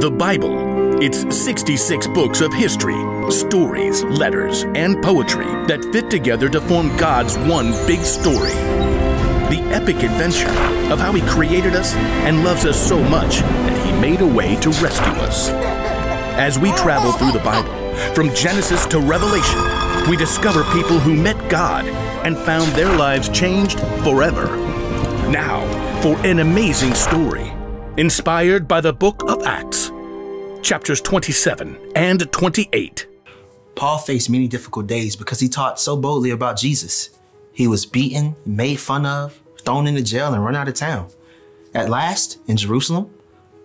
The Bible. It's 66 books of history, stories, letters, and poetry that fit together to form God's one big story. The epic adventure of how He created us and loves us so much that He made a way to rescue us. As we travel through the Bible, from Genesis to Revelation, we discover people who met God and found their lives changed forever. Now, for an amazing story, inspired by the book of Acts, chapters 27 and 28. Paul faced many difficult days because he taught so boldly about Jesus. He was beaten, made fun of, thrown into jail, and run out of town. At last, in Jerusalem,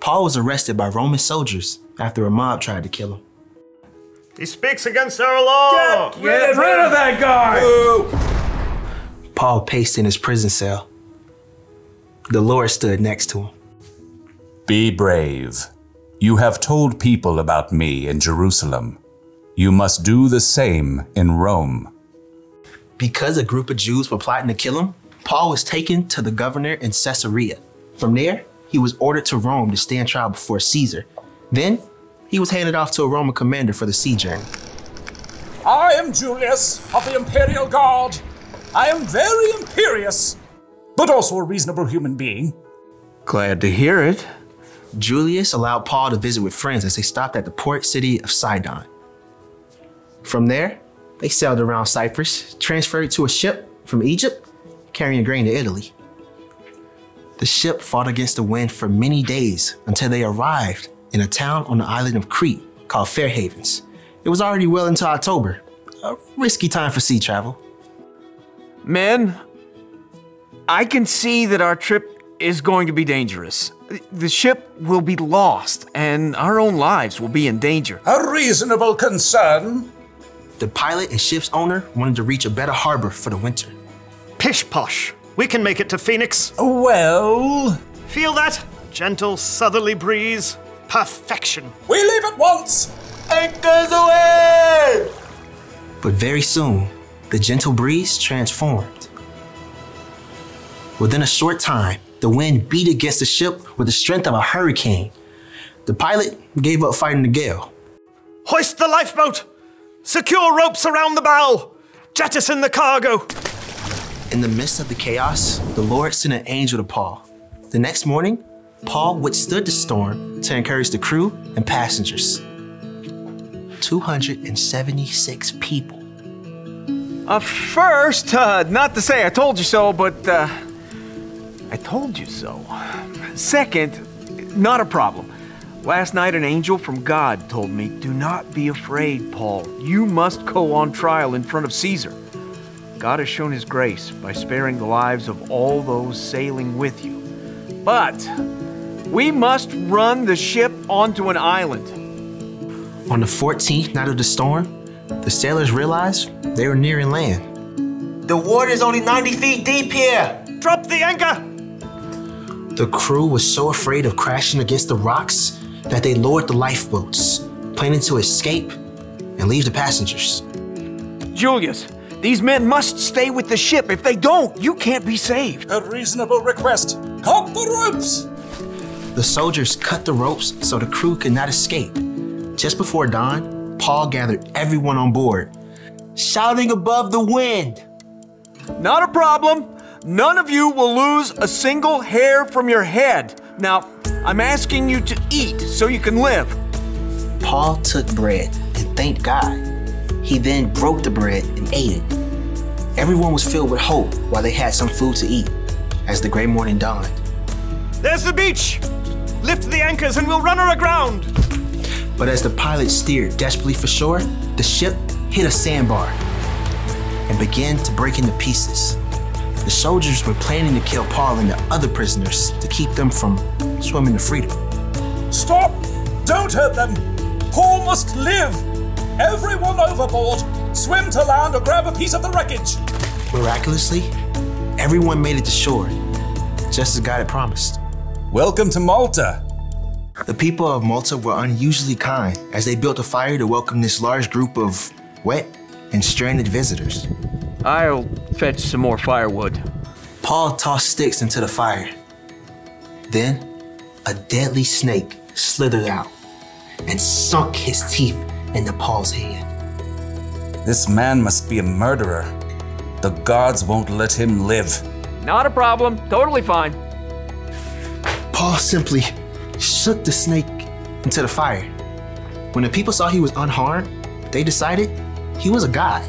Paul was arrested by Roman soldiers after a mob tried to kill him. He speaks against our law! Get rid of that guy! Paul paced in his prison cell. The Lord stood next to him. Be brave. You have told people about me in Jerusalem. You must do the same in Rome. Because a group of Jews were plotting to kill him, Paul was taken to the governor in Caesarea. From there, he was ordered to Rome to stand trial before Caesar. Then, he was handed off to a Roman commander for the sea journey. I am Julius of the Imperial Guard. I am very imperious, but also a reasonable human being. Glad to hear it. Julius allowed Paul to visit with friends as they stopped at the port city of Sidon. From there, they sailed around Cyprus, transferred to a ship from Egypt, carrying grain to Italy. The ship fought against the wind for many days until they arrived in a town on the island of Crete called Fair Havens. It was already well into October, a risky time for sea travel. Men, I can see that our trip is going to be dangerous. The ship will be lost, and our own lives will be in danger. A reasonable concern. The pilot and ship's owner wanted to reach a better harbor for the winter. Pish posh. We can make it to Phoenix. Well, Feel that? Gentle southerly breeze. Perfection. we leave at once. Anchors away! But very soon, the gentle breeze transformed. Within a short time, the wind beat against the ship with the strength of a hurricane. The pilot gave up fighting the gale. Hoist the lifeboat! Secure ropes around the bow! Jettison the cargo! In the midst of the chaos, the Lord sent an angel to Paul. The next morning, Paul withstood the storm to encourage the crew and passengers. 276 people. First, not to say I told you so, but I told you so. Second, not a problem. Last night an angel from God told me, do not be afraid, Paul. You must go on trial in front of Caesar. God has shown His grace by sparing the lives of all those sailing with you. But we must run the ship onto an island. On the 14th night of the storm, the sailors realized they were nearing land. The water's only 90 feet deep here. Drop the anchor! The crew was so afraid of crashing against the rocks that they lowered the lifeboats, planning to escape and leave the passengers. Julius, these men must stay with the ship. If they don't, you can't be saved. A reasonable request. Cut the ropes. The soldiers cut the ropes so the crew could not escape. Just before dawn, Paul gathered everyone on board, shouting above the wind. Not a problem. None of you will lose a single hair from your head. Now, I'm asking you to eat so you can live. Paul took bread and thanked God. He then broke the bread and ate it. Everyone was filled with hope while they had some food to eat as the gray morning dawned. There's the beach! Lift the anchors and we'll run her aground! But as the pilot steered desperately for shore, the ship hit a sandbar and began to break into pieces. The soldiers were planning to kill Paul and the other prisoners to keep them from swimming to freedom. Stop! Don't hurt them. Paul must live. Everyone overboard. Swim to land or grab a piece of the wreckage. Miraculously, everyone made it to shore, just as God had promised. Welcome to Malta. The people of Malta were unusually kind as they built a fire to welcome this large group of wet and stranded visitors. I'll fetch some more firewood. Paul tossed sticks into the fire. Then, a deadly snake slithered out, and sunk his teeth into Paul's hand. This man must be a murderer. The gods won't let him live. Not a problem. Totally fine. Paul simply shook the snake into the fire. When the people saw he was unharmed, they decided he was a god.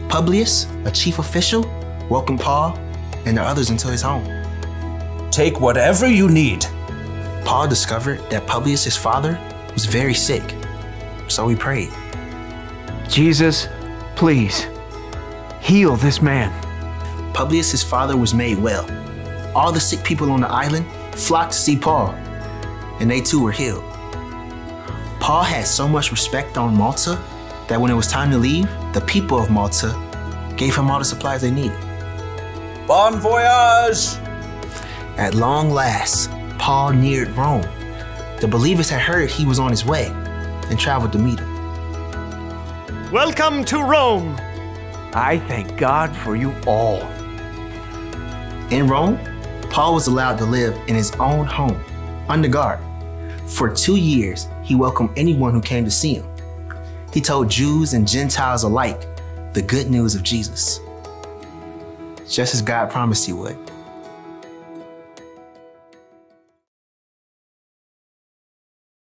Publius, a chief official, welcomed Paul and the others into his home. Take whatever you need. Paul discovered that Publius' father was very sick, so he prayed. Jesus, please, heal this man. Publius' father was made well. All the sick people on the island flocked to see Paul, and they too were healed. Paul had so much respect on Malta that when it was time to leave, the people of Malta gave him all the supplies they needed. Bon voyage! At long last, Paul neared Rome. The believers had heard he was on his way and traveled to meet him. Welcome to Rome. I thank God for you all. In Rome, Paul was allowed to live in his own home, under guard. For 2 years, he welcomed anyone who came to see him. He told Jews and Gentiles alike the good news of Jesus, just as God promised he would.